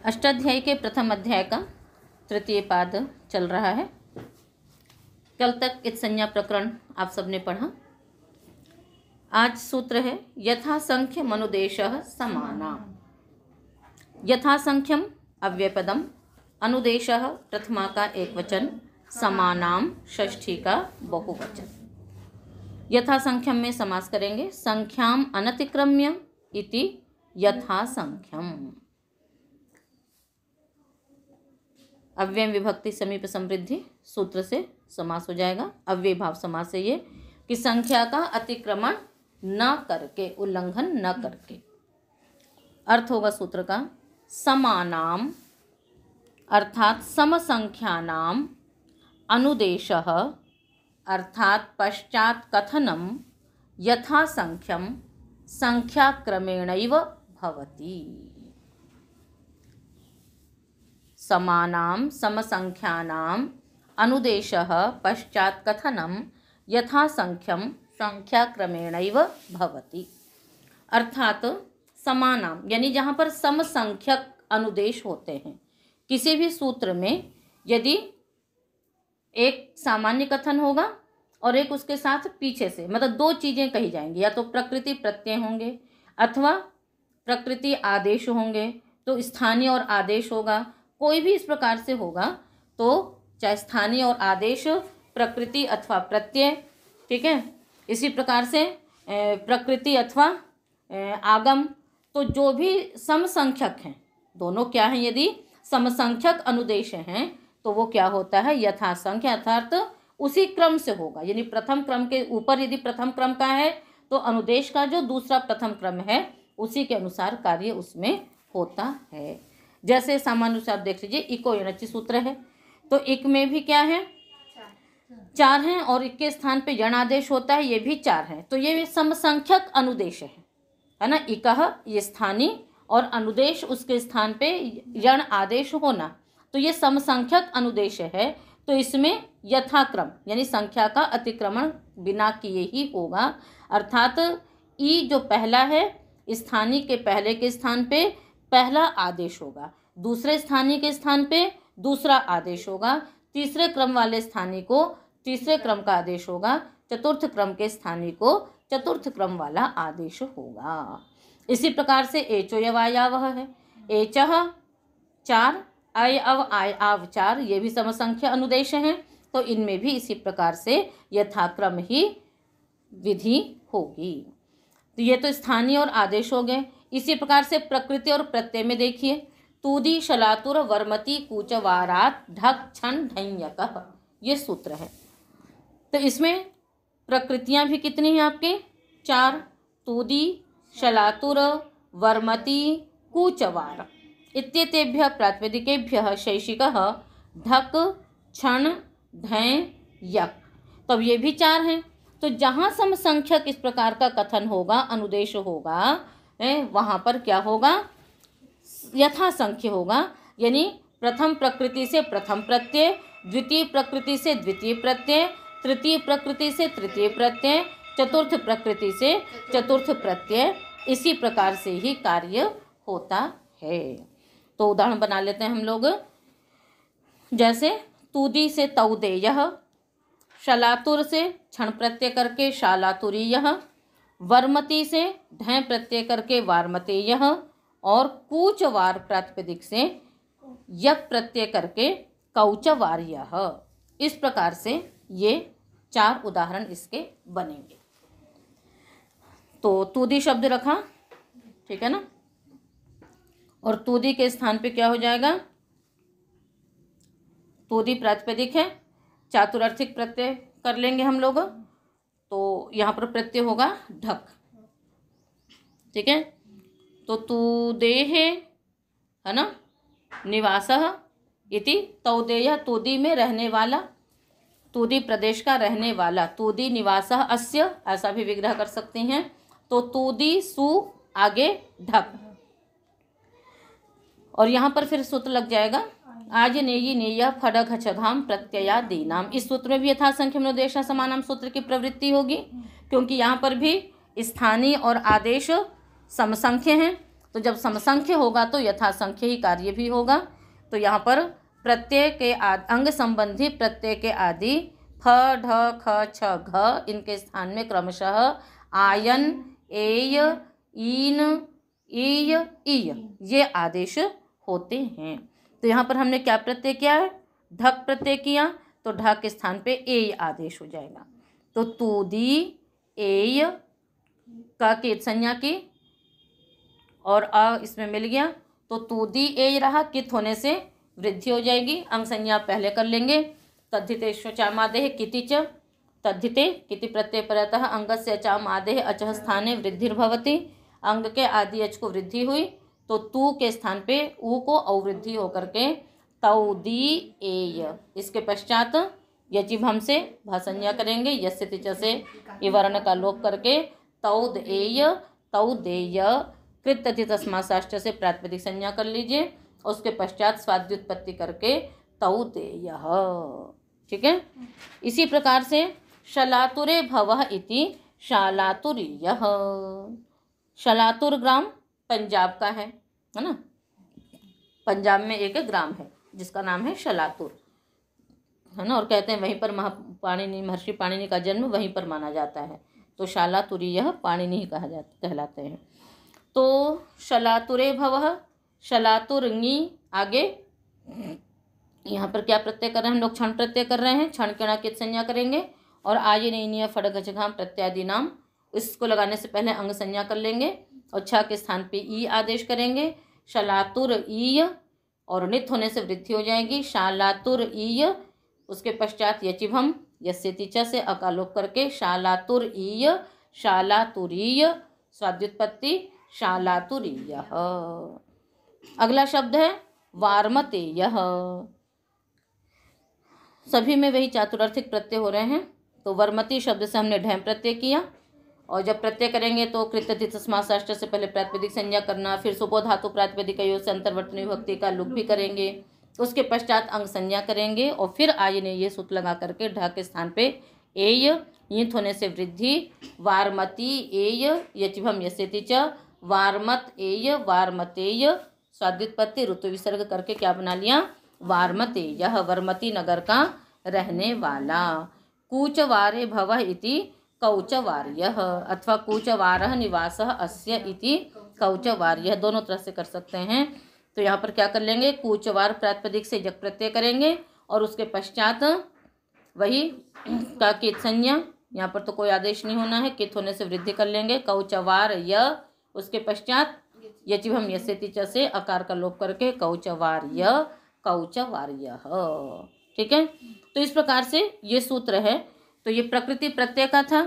अष्टाध्यायी के प्रथम अध्याय का तृतीय पाद चल रहा है। कल तक इत्संज्ञा प्रकरण आप सबने पढ़ा। आज सूत्र है यथासंख्य मनुदेशः समाना। यथासंख्यम अव्ययपदम, अनुदेशः प्रथमा का एक वचन, समानाम षष्ठी का बहुवचन। यथासंख्यम में समास करेंगे संख्याम अनतिक्रम्य इति यथासंख्यम। अव्यय विभक्ति समीप समृद्धि सूत्र से समास हो जाएगा। अव्यय भाव समास है ये कि संख्या का अतिक्रमण न करके, उल्लंघन न करके। अर्थ होगा सूत्र का समानाम अर्थात समसंख्यानाम, अनुदेशः अर्थात पश्चात कथनम, यथासंख्यम संख्याक्रमेणैव भवति। समानाम समसंख्यानाम, अनुदेशः पश्चात कथनम, यथासंख्यम संख्याक्रमेणैव भवति। अर्थात समानाम यानी जहाँ पर समसंख्यक अनुदेश होते हैं किसी भी सूत्र में, यदि एक सामान्य कथन होगा और एक उसके साथ पीछे से, मतलब दो चीज़ें कही जाएंगी, या तो प्रकृति प्रत्यय होंगे अथवा प्रकृति आदेश होंगे, तो स्थानीय और आदेश होगा। कोई भी इस प्रकार से होगा तो चाहे स्थानीय और आदेश, प्रकृति अथवा प्रत्यय, ठीक है। इसी प्रकार से प्रकृति अथवा आगम, तो जो भी समसंख्यक हैं, दोनों क्या हैं, यदि समसंख्यक अनुदेश हैं तो वो क्या होता है, यथासंख्य अर्थात उसी क्रम से होगा। यानी प्रथम क्रम के ऊपर यदि प्रथम क्रम का है तो अनुदेश का जो दूसरा प्रथम क्रम है उसी के अनुसार कार्य उसमें होता है। जैसे सामान्य रूप से आप देख लीजिए, इको यणचि सूत्र है तो इक में भी क्या है, चार हैं, और इक के स्थान पे यण आदेश होता है, ये भी चार हैं। तो ये समसंख्यक अनुदेश है ना। इकह ये स्थानीय और अनुदेश उसके स्थान पे यण आदेश होना, तो ये समसंख्यक अनुदेश है। तो इसमें यथाक्रम यानी संख्या का अतिक्रमण बिना किए ही होगा। अर्थात ई जो पहला है, स्थानीय के पहले के स्थान पे पहला आदेश होगा, दूसरे स्थानीय के स्थान पे दूसरा आदेश होगा, तीसरे क्रम वाले स्थानीय को तीसरे क्रम का आदेश होगा, चतुर्थ क्रम के स्थानीय को चतुर्थ क्रम वाला आदेश होगा। इसी प्रकार से एचो यवायावह है, एचह चार, आय अव आय आव चार, ये भी समसंख्या अनुदेश हैं। तो इनमें भी इसी प्रकार से यथाक्रम ही विधि होगी। तो ये तो स्थानीय और आदेश हो गए। इसी प्रकार से प्रकृति और प्रत्यय में देखिए, तूदी शलातुर वर्मति कूचवारात ढक छन ढय्यकः, ये सूत्र है। तो इसमें प्रकृतियां भी कितनी हैं आपके, चार, तूदी शलातुर वर्मति कूचवार इत्येतेभ्यः प्रातिपदिकेभ्यः शैषिकः ढक छन ढय यक। तब ये भी चार हैं। तो जहाँ समसंख्यक इस प्रकार का कथन होगा, अनुदेश होगा, वहाँ पर क्या होगा, यथासंख्य होगा। यानी प्रथम प्रकृति से प्रथम प्रत्यय, द्वितीय प्रकृति से द्वितीय प्रत्यय, तृतीय प्रकृति से तृतीय प्रत्यय, चतुर्थ प्रकृति से चतुर्थ प्रत्यय, इसी प्रकार से ही कार्य होता है। तो उदाहरण बना लेते हैं हम लोग। जैसे तूदी से तौदेयः, शलातुर से क्षण प्रत्यय करके शालातुरीयः, वर्मति से ढय प्रत्यय करके वार्मतेयः, और कूचवार प्रातिपदिक से यक प्रत्यय करके कौचवार्यः। इस प्रकार से ये चार उदाहरण इसके बनेंगे। तो तूदी शब्द रखा, ठीक है ना, और तूदी के स्थान पे क्या हो जाएगा, तूदी प्रातिपदिक है, चातुरार्थिक प्रत्यय कर लेंगे हम लोग, तो यहाँ पर प्रत्यय होगा ढक, ठीक है। तो तूदेः है ना, निवासः इति तौदेयः, तूदी में रहने वाला, तूदी प्रदेश का रहने वाला, तूदी निवासः अस्य, ऐसा भी विग्रह कर सकते हैं। तो तूदी सु आगे ढक, और यहाँ पर फिर सूत्र लग जाएगा आज नेयी नेय खड़ग छघाम प्रत्यया दीनाम। इस सूत्र में भी यथासंख्य अनुदेश समानाम सूत्र की प्रवृत्ति होगी, क्योंकि यहाँ पर भी स्थानीय और आदेश समसंख्य हैं। तो जब समसंख्य होगा तो यथासंख्य ही कार्य भी होगा। तो यहाँ पर प्रत्यय के अंग संबंधी प्रत्यय के आदि फ ढ ख छ घ इनके स्थान में क्रमशः आयन, एय, ईन, ईय, ईय ये आदेश होते हैं। तो यहाँ पर हमने क्या प्रत्यय किया है? ढक प्रत्यय किया, तो ढक के स्थान पे एय आदेश हो जाएगा। तो तूदी एय का कित संज्ञा की और अ इसमें मिल गया, तो तूदी एय रहा, कित होने से वृद्धि हो जाएगी। अंग संज्ञा पहले कर लेंगे। तद्धिते चामादेह किति च, तद्धिते किति प्रत्यय परतः अंगस्य चामादेह अचः स्थाने वृद्धिर्भवति। अंग के आदि अच को वृद्धि हुई, तो तू के स्थान पे ऊ को अवृद्धि होकर के तौदी एय। इसके पश्चात यजिभम से भासंज्ञा करेंगे, यस्य तिच से ये वर्ण का लोप करके तौद एय तौदेय कृत तस्मासाश्च से प्रातिपदिक संज्ञा कर लीजिए। उसके पश्चात स्वाद्युत्पत्ति करके तौदेय। ठीक है। इसी प्रकार से शलातुरे भवः इति शालातुरीयः। शलातुर ग्राम पंजाब का है ना। पंजाब में एक ग्राम है जिसका नाम है शलातुर, है ना। और कहते हैं वहीं पर महर्षि पाणिनि का जन्म वहीं पर माना जाता है। तो शालातुरीयः पाणिनि ही कहलाते हैं। तो शलातुरे भवः, शलातुरंगी आगे यहाँ पर क्या प्रत्यय कर रहे हैं हम लोग? क्षण प्रत्यय कर रहे हैं। क्षण के कित संज्ञा करेंगे और आयनीय फड़क घचघाम प्रत्यादि नाम, इसको लगाने से पहले अंग संज्ञा कर लेंगे और छ के स्थान पे ई आदेश करेंगे। शलातुर ईय और नित होने से वृद्धि हो जाएगी, शालातुर ईय। उसके पश्चात यचिभम यस्य तिच से अकालोप करके शालातुर ईय शालातुरीय, स्वाद्युत्पत्ति शालातुरीय। अगला शब्द है वार्मतेय। सभी में वही चातुरार्थिक प्रत्यय हो रहे हैं। तो वर्मति शब्द से हमने ढैम प्रत्यय किया, और जब प्रत्यय करेंगे तो कृत समासाष्ट से पहले प्रातिपदिक संज्ञा करना, फिर सुपो धातु प्रातिपदिक से अंतर्वर्तनी विभक्ति का लुक भी करेंगे। उसके पश्चात अंग संज्ञा करेंगे और फिर आयने ये सूत्र लगा करके ढ के स्थान पे एय ईंत होने से वृद्धि, वार्मति एय यचिभम यस्यति च वार्मत एय वार्मतेय, स्वाद्युत्पत्ति ऋतु विसर्ग करके क्या बना लिया? वार्मतेय, वर्मती नगर का रहने वाला। कूचवारे भवः इति कौचवार्यः अथवा कूचवारः निवासः अस्य इति कौचवार्यः, दोनों तरह से कर सकते हैं। तो यहाँ पर क्या कर लेंगे? कूचवार प्रातिपदिक से जग प्रत्यय करेंगे और उसके पश्चात वही का कित संज्ञा, यहाँ पर तो कोई आदेश नहीं होना है, कित होने से वृद्धि कर लेंगे कौचवार य। उसके पश्चात यचिभम यस्यति च से अकार का लोप करके कौचवार्य कौचवार्यः। ठीक है। तो इस प्रकार से ये सूत्र है। तो ये प्रकृति प्रत्यय का था।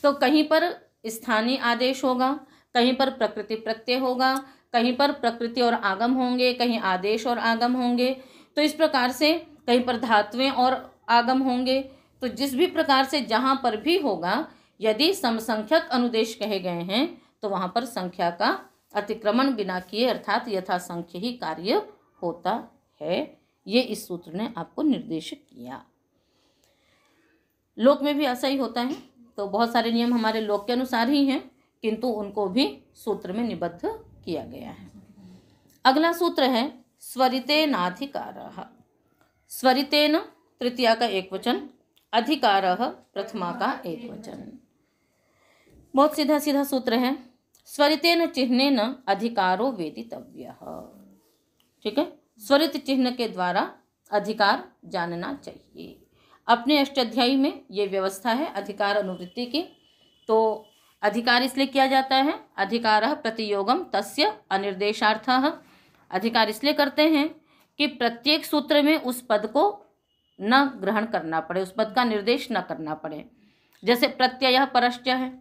तो कहीं पर स्थानीय आदेश होगा, कहीं पर प्रकृति प्रत्यय होगा, कहीं पर प्रकृति और आगम होंगे, कहीं आदेश और आगम होंगे। तो इस प्रकार से कहीं पर धातुएं और आगम होंगे। तो जिस भी प्रकार से जहाँ पर भी होगा, यदि समसंख्यक अनुदेश कहे गए हैं तो वहाँ पर संख्या का अतिक्रमण बिना किए अर्थात यथासंख्य ही कार्य होता है। ये इस सूत्र ने आपको निर्देशित किया। लोक में भी ऐसा ही होता है। तो बहुत सारे नियम हमारे लोक के अनुसार ही हैं, किंतु उनको भी सूत्र में निबद्ध किया गया है। अगला सूत्र है स्वरितेनाधिकारः। स्वरितेन तृतीया का एक वचन, अधिकारः प्रथमा का एक वचन। बहुत सीधा सीधा सूत्र है। स्वरितेन चिह्नेन अधिकारो वेदितव्यः। ठीक है। स्वरित चिन्ह के द्वारा अधिकार जानना चाहिए। अपने अष्टाध्यायी में ये व्यवस्था है अधिकार अनुवृत्ति की। तो अधिकार इसलिए किया जाता है, अधिकारः प्रतियोगम तस्य अनिर्देशार्थः। अधिकार इसलिए करते हैं कि प्रत्येक सूत्र में उस पद को न ग्रहण करना पड़े, उस पद का निर्देश न करना पड़े। जैसे प्रत्ययः परश्च है,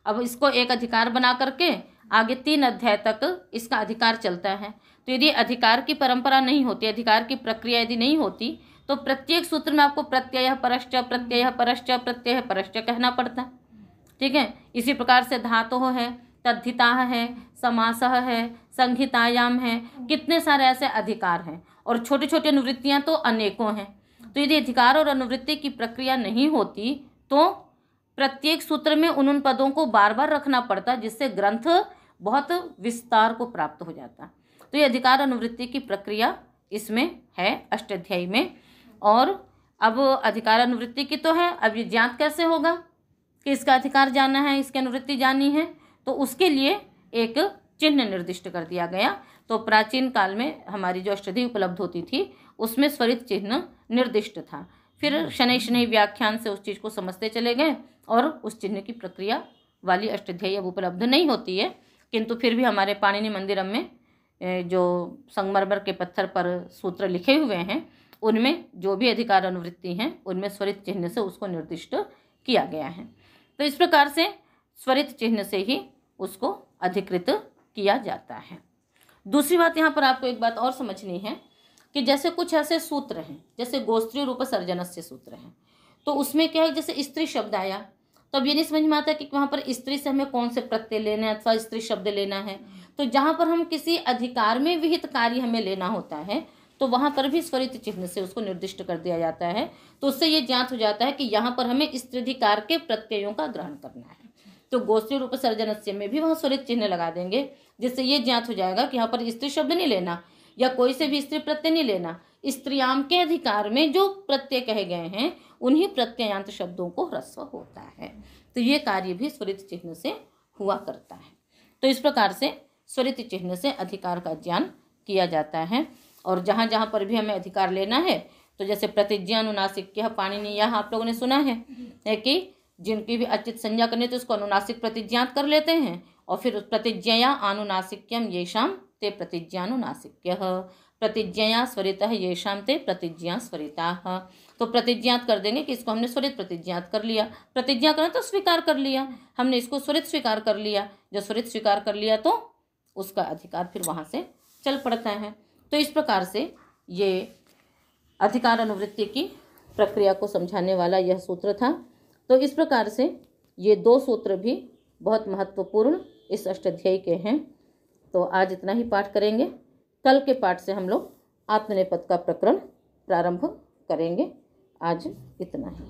अब इसको एक अधिकार बना करके आगे 3 अध्याय तक इसका अधिकार चलता है। तो यदि अधिकार की परंपरा नहीं होती, अधिकार की प्रक्रिया यदि नहीं होती, तो प्रत्येक सूत्र में आपको प्रत्ययः परश्च प्रत्ययः परश्च प्रत्ययः परश्च कहना पड़ता। ठीक है। इसी प्रकार से धातुः है, तद्धिताः है, समासः है, संहितायाम है, कितने सारे ऐसे अधिकार हैं। और छोटी छोटी अनुवृत्तियां तो अनेकों हैं। तो यदि अधिकार और अनुवृत्ति की प्रक्रिया नहीं होती तो प्रत्येक सूत्र में उन पदों को बार बार रखना पड़ता, जिससे ग्रंथ बहुत विस्तार को प्राप्त हो जाता। तो ये अधिकार अनुवृत्ति की प्रक्रिया इसमें है अष्टाध्यायी में। और अब अधिकार अनुवृत्ति की तो है, अब ये ज्ञात कैसे होगा कि इसका अधिकार जाना है, इसकी अनुवृत्ति जानी है, तो उसके लिए एक चिन्ह निर्दिष्ट कर दिया गया। तो प्राचीन काल में हमारी जो अष्टाध्यायी उपलब्ध होती थी उसमें स्वरित चिन्ह निर्दिष्ट था। फिर शनै शनै व्याख्यान से उस चीज़ को समझते चले गए और उस चिन्ह की प्रक्रिया वाली अष्टाध्यायी अब उपलब्ध नहीं होती है, किंतु फिर भी हमारे पाणिनि मंदिरम में जो संगमरमर के पत्थर पर सूत्र लिखे हुए हैं उनमें जो भी अधिकार अनुवृत्ति हैं उनमें स्वरित चिन्ह से उसको निर्दिष्ट किया गया है। तो इस प्रकार से स्वरित चिन्ह से ही उसको अधिकृत किया जाता है। दूसरी बात यहाँ पर आपको एक बात और समझनी है कि जैसे कुछ ऐसे सूत्र हैं, जैसे गोस्त्रीय रूपसर्जनस्य सूत्र हैं, तो उसमें क्या है, जैसे स्त्री शब्द आया तो अब ये नहीं समझ में आता कि वहाँ पर स्त्री से हमें कौन से प्रत्यय लेना है अथवा स्त्री शब्द लेना है। तो जहाँ पर हम किसी अधिकार में विहित कार्य हमें लेना होता है तो वहाँ पर भी स्वरित चिन्ह से उसको निर्दिष्ट कर दिया जाता है। तो उससे ये ज्ञात हो जाता है कि यहाँ पर हमें स्त्रीधिकार के प्रत्ययों का ग्रहण करना है। तो गोस्त्रीय रूपसर्जनस्य में भी वहाँ स्वरित चिन्ह लगा देंगे, जिससे ये ज्ञात हो जाएगा कि यहाँ पर स्त्री शब्द नहीं लेना या कोई से भी स्त्री प्रत्यय नहीं लेना। स्त्रियाम के अधिकार में जो प्रत्यय कहे गए हैं उन्हीं प्रत्ययांत शब्दों को ह्रस्व होता है। तो ये कार्य भी स्वरित चिन्ह से हुआ करता है। तो इस प्रकार से स्वरित चिन्ह से अधिकार का ज्ञान किया जाता है। और जहाँ जहाँ पर भी हमें अधिकार लेना है, तो जैसे प्रतिज्ञानुनासिक्यः पाणिनीयः आप लोगों ने सुना है कि जिनकी भी अचित संज्ञा करनी तो उसको अनुनासिक प्रतिज्ञात कर लेते हैं और फिर प्रतिज्ञया आनुनासिक्यम येषाम ते प्रतिज्ञानुनासिक्यः, प्रतिज्ञया स्वरितः येषाम ते प्रतिज्ञा स्वरिताः। तो प्रतिज्ञात कर देंगे कि इसको हमने स्वरित प्रतिज्ञात कर लिया, प्रतिज्ञा करना तो स्वीकार कर लिया, हमने इसको स्वरित स्वीकार कर लिया। जब स्वरित स्वीकार कर लिया तो उसका अधिकार फिर वहाँ से चल पड़ता है। तो इस प्रकार से ये अधिकार अनुवृत्ति की प्रक्रिया को समझाने वाला यह सूत्र था। तो इस प्रकार से ये दो सूत्र भी बहुत महत्वपूर्ण इस अष्टाध्यायी के हैं। तो आज इतना ही पाठ करेंगे। कल के पाठ से हम लोग आत्मनेपद का प्रकरण प्रारंभ करेंगे। आज इतना ही।